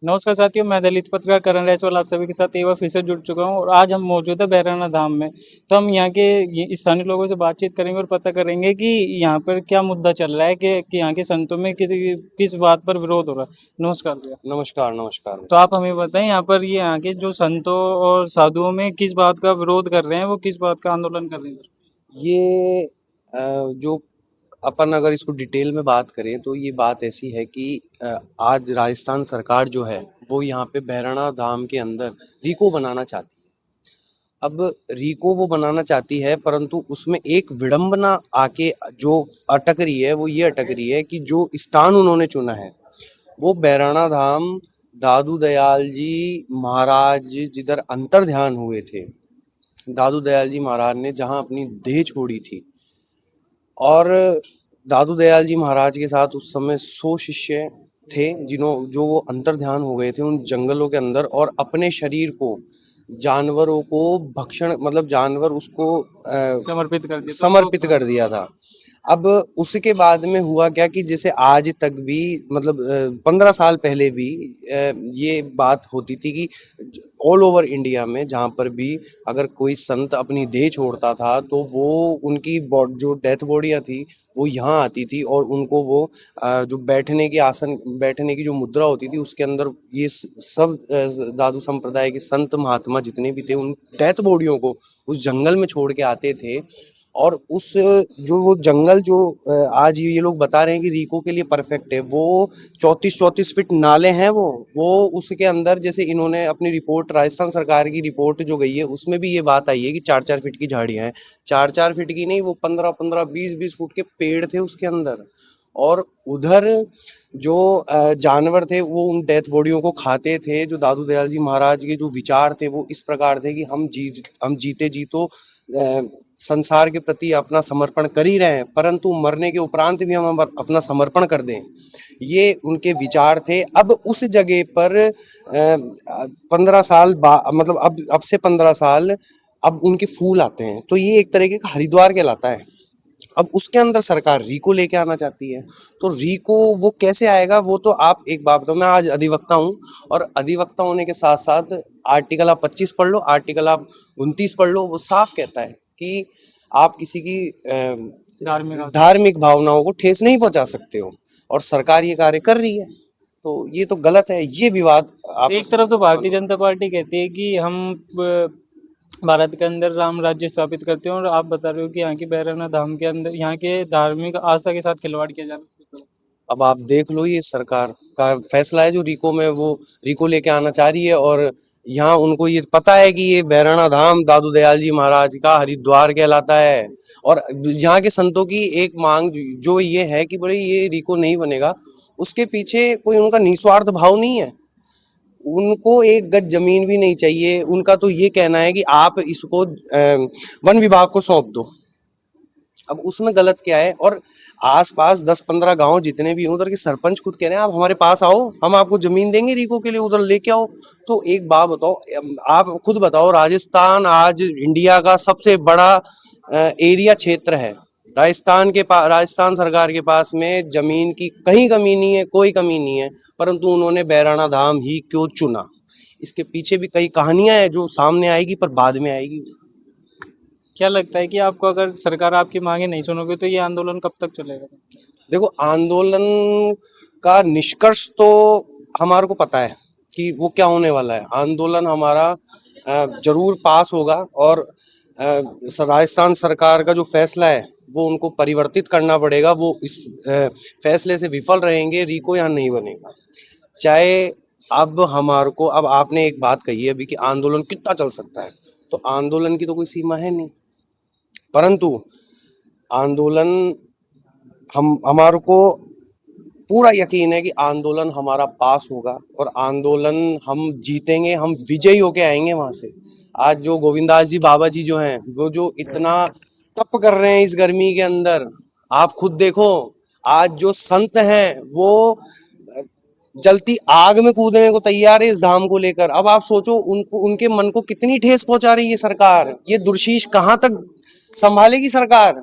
नमस्कार साथियों, मैं दलित पत्रकार करण रैसवाल आप सभी के साथ एक बार फिर से जुड़ चुका हूँ और आज हम मौजूद है बैराना धाम में। तो हम यहाँ के ये स्थानीय लोगों से बातचीत करेंगे और पता करेंगे कि यहाँ पर क्या मुद्दा चल रहा है कि यहाँ के संतों में किस बात पर विरोध हो रहा है। नमस्कार भैया। नमस्कार, नमस्कार। तो आप हमें बताएं यहाँ पर ये यहाँ के जो संतों और साधुओं में किस बात का विरोध कर रहे हैं, वो किस बात का आंदोलन कर रहे हैं? ये जो अपन अगर इसको डिटेल में बात करें तो ये बात ऐसी है कि आज राजस्थान सरकार जो है वो यहाँ पे बहराणा धाम के अंदर रीको बनाना चाहती है। अब रीको वो बनाना चाहती है परंतु उसमें एक विडंबना आके जो अटक रही है वो ये अटक रही है कि जो स्थान उन्होंने चुना है वो बहराणा धाम दादू दयाल जी महाराज जिधर अंतर ध्यान हुए थे। दादू दयाल जी महाराज ने जहाँ अपनी देह छोड़ी थी और दादू दयाल जी महाराज के साथ उस समय 100 शिष्य थे जो वो अंतर ध्यान हो गए थे उन जंगलों के अंदर और अपने शरीर को जानवरों को भक्षण मतलब जानवर उसको समर्पित कर दिया था। अब उसके बाद में हुआ क्या कि जैसे आज तक भी मतलब 15 साल पहले भी ये बात होती थी कि ऑल ओवर इंडिया में जहाँ पर भी अगर कोई संत अपनी देह छोड़ता था तो वो उनकी जो डेथ बॉडियाँ थी वो यहाँ आती थी और उनको वो जो बैठने की जो मुद्रा होती थी उसके अंदर ये सब दादू संप्रदाय के संत महात्मा जितने भी थे उन डेथ बॉडियों को उस जंगल में छोड़ के आते थे। और उस जो वो जंगल जो आज ये लोग बता रहे हैं कि रीको के लिए परफेक्ट है वो 34-34 फीट नाले हैं वो उसके अंदर जैसे इन्होंने अपनी रिपोर्ट राजस्थान सरकार की रिपोर्ट जो गई है उसमें भी ये बात आई है कि 4-4 फीट की झाड़ियां हैं। 4-4 फीट की नहीं वो 15-15 20-20 फुट के पेड़ थे उसके अंदर। और उधर जो जानवर थे वो उन डेथ बॉडियों को खाते थे। जो दादू दयाल जी महाराज के जो विचार थे वो इस प्रकार थे कि हम जीते जी तो संसार के प्रति अपना समर्पण कर ही रहे हैं परंतु मरने के उपरांत भी हम अपना समर्पण कर दें, ये उनके विचार थे। अब उस जगह पर 15 साल मतलब अब से 15 साल अब उनके फूल आते हैं तो ये एक तरीके का हरिद्वार कहलाता है। अब उसके अंदर सरकार रीको लेके आना चाहती है तो रीको वो कैसे आएगा वो तो आप एक बात बताओ। मैं आज अधिवक्ता हूँ और अधिवक्ता होने के साथ साथ आर्टिकल आप 25 पढ़ लो, आर्टिकल आप 29 पढ़ लो, वो साफ कहता है कि आप किसी की धार्मिक भावनाओं को ठेस नहीं पहुंचा सकते हो और सरकार ये कार्य कर रही है तो ये तो गलत है। ये विवाद आप एक तरफ तो भारतीय जनता पार्टी कहती है कि हम भारत के अंदर राम राज्य स्थापित करते हैं और आप बता रहे हो कि यहाँ की बैरना धाम के अंदर यहाँ के धार्मिक आस्था के साथ खिलवाड़ किया जा रहा है। अब आप देख लो ये सरकार का फैसला है जो रीको में वो रीको लेके आना चाह रही है और यहाँ उनको ये पता है कि ये बहराणा धाम दादू दयाल जी महाराज का हरिद्वार कहलाता है। और यहाँ के संतों की एक मांग जो ये है कि बोले ये रीको नहीं बनेगा उसके पीछे कोई उनका निस्वार्थ भाव नहीं है। उनको एक गज जमीन भी नहीं चाहिए। उनका तो ये कहना है कि आप इसको वन विभाग को सौंप दो। अब उसमें गलत क्या है। और आसपास 10-15 गांव जितने भी हैं उधर के सरपंच खुद कह रहे हैं आप हमारे पास आओ, हम आपको जमीन देंगे रीको के लिए, उधर लेके आओ। तो एक बात बताओ, आप खुद बताओ, राजस्थान आज इंडिया का सबसे बड़ा एरिया क्षेत्र है। राजस्थान सरकार के पास में जमीन की कहीं कमी नहीं है, कोई कमी नहीं है, परंतु उन्होंने बहराणा धाम ही क्यों चुना। इसके पीछे भी कई कहानियां हैं जो सामने आएगी पर बाद में आएगी। क्या लगता है कि आपको अगर सरकार आपकी मांगे नहीं सुनोगे तो ये आंदोलन कब तक चलेगा? देखो, आंदोलन का निष्कर्ष तो हमारे को पता है कि वो क्या होने वाला है। आंदोलन हमारा जरूर पास होगा और राजस्थान सरकार का जो फैसला है वो उनको परिवर्तित करना पड़ेगा। वो इस फैसले से विफल रहेंगे, रीको यहाँ नहीं बनेगा। चाहे अब हमारे को, अब आपने एक बात कही है अभी कि आंदोलन कितना चल सकता है, तो आंदोलन की तो कोई सीमा है नहीं, परंतु आंदोलन हमारे को पूरा यकीन है कि आंदोलन हमारा पास होगा और आंदोलन हम जीतेंगे, हम विजयी होके आएंगे वहां से। आज जो गोविंदास जी बाबा जी जो हैं वो जो इतना तप कर रहे हैं इस गर्मी के अंदर, आप खुद देखो। आज जो संत हैं वो जलती आग में कूदने को तैयार है इस धाम को लेकर। अब आप सोचो उनको, उनके मन को कितनी ठेस पहुंचा रही है सरकार। ये दुर्शीष कहाँ तक संभालेगी सरकार।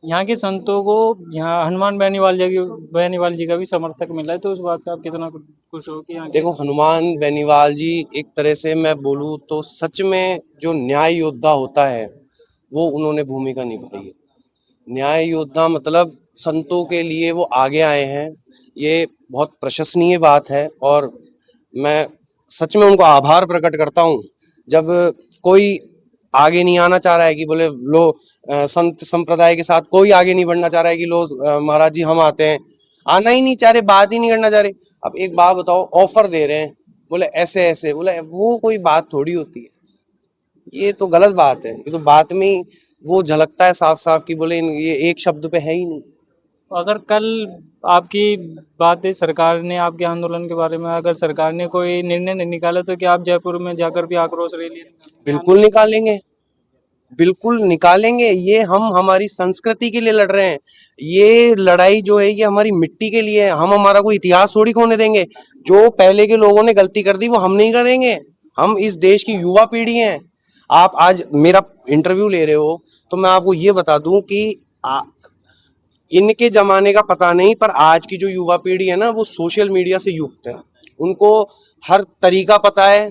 यहाँ के संतों को यहाँ हनुमान बेनीवाल जी का भी समर्थक मिला है, तो उस बात से आप कितना खुश हो कि यहाँ के देखो, हनुमान बेनीवाल जी एक तरह से मैं बोलूँ तो सच में जो न्याय योद्धा होता है वो उन्होंने भूमिका निभाई है। न्याय योद्धा मतलब संतों के लिए वो आगे आए हैं, ये बहुत प्रशंसनीय बात है। और मैं सच में उनको आभार प्रकट करता हूँ जब कोई आगे नहीं आना चाह रहा है कि बोले लो संत संप्रदाय के साथ कोई आगे नहीं बढ़ना चाह रहा है कि लो महाराज जी हम आते हैं, आना ही नहीं चाह रहे, बात ही नहीं करना चाह रहे। अब एक बात बताओ, ऑफर दे रहे हैं, बोले ऐसे ऐसे, बोले वो कोई बात थोड़ी होती है, ये तो गलत बात है। ये तो बात में ही वो झलकता है साफ साफ कि बोले ये एक शब्द पे है ही नहीं। अगर कल आपकी बात है, सरकार ने आपके आंदोलन के बारे में अगर सरकार ने कोई निर्णय नहीं निकाला, तो क्या आप जयपुर में जाकर भी आक्रोश रैली बिल्कुल निकालेंगे, बिल्कुल निकालेंगे। ये हम हमारी संस्कृति के लिए लड़ रहे हैं। ये लड़ाई जो है ये हमारी मिट्टी के लिए है। हम हमारा कोई इतिहास थोड़ी खोने देंगे। जो पहले के लोगों ने गलती कर दी वो हम नहीं करेंगे। हम इस देश की युवा पीढ़ी हैं। आप आज मेरा इंटरव्यू ले रहे हो तो मैं आपको ये बता दूं कि इनके जमाने का पता नहीं, पर आज की जो युवा पीढ़ी है ना वो सोशल मीडिया से युक्त है। उनको हर तरीका पता है,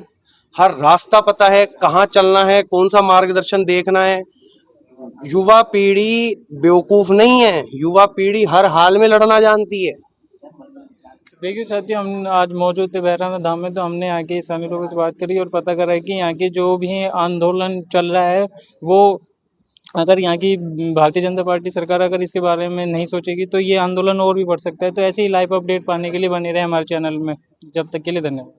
हर रास्ता पता है, कहाँ चलना है, कौन सा मार्गदर्शन देखना है। युवा पीढ़ी बेवकूफ नहीं है, युवा पीढ़ी हर हाल में लड़ना जानती है। देखिए साथियों, हम आज मौजूद थे बहराना धाम में, तो हमने यहाँ के स्थानीय लोगों से बात करी और पता करा है कि यहाँ के जो भी आंदोलन चल रहा है वो, अगर यहाँ की भारतीय जनता पार्टी सरकार अगर इसके बारे में नहीं सोचेगी तो ये आंदोलन और भी बढ़ सकता है। तो ऐसे ही लाइव अपडेट पाने के लिए बने रहे हमारे चैनल में। जब तक के लिए धन्यवाद।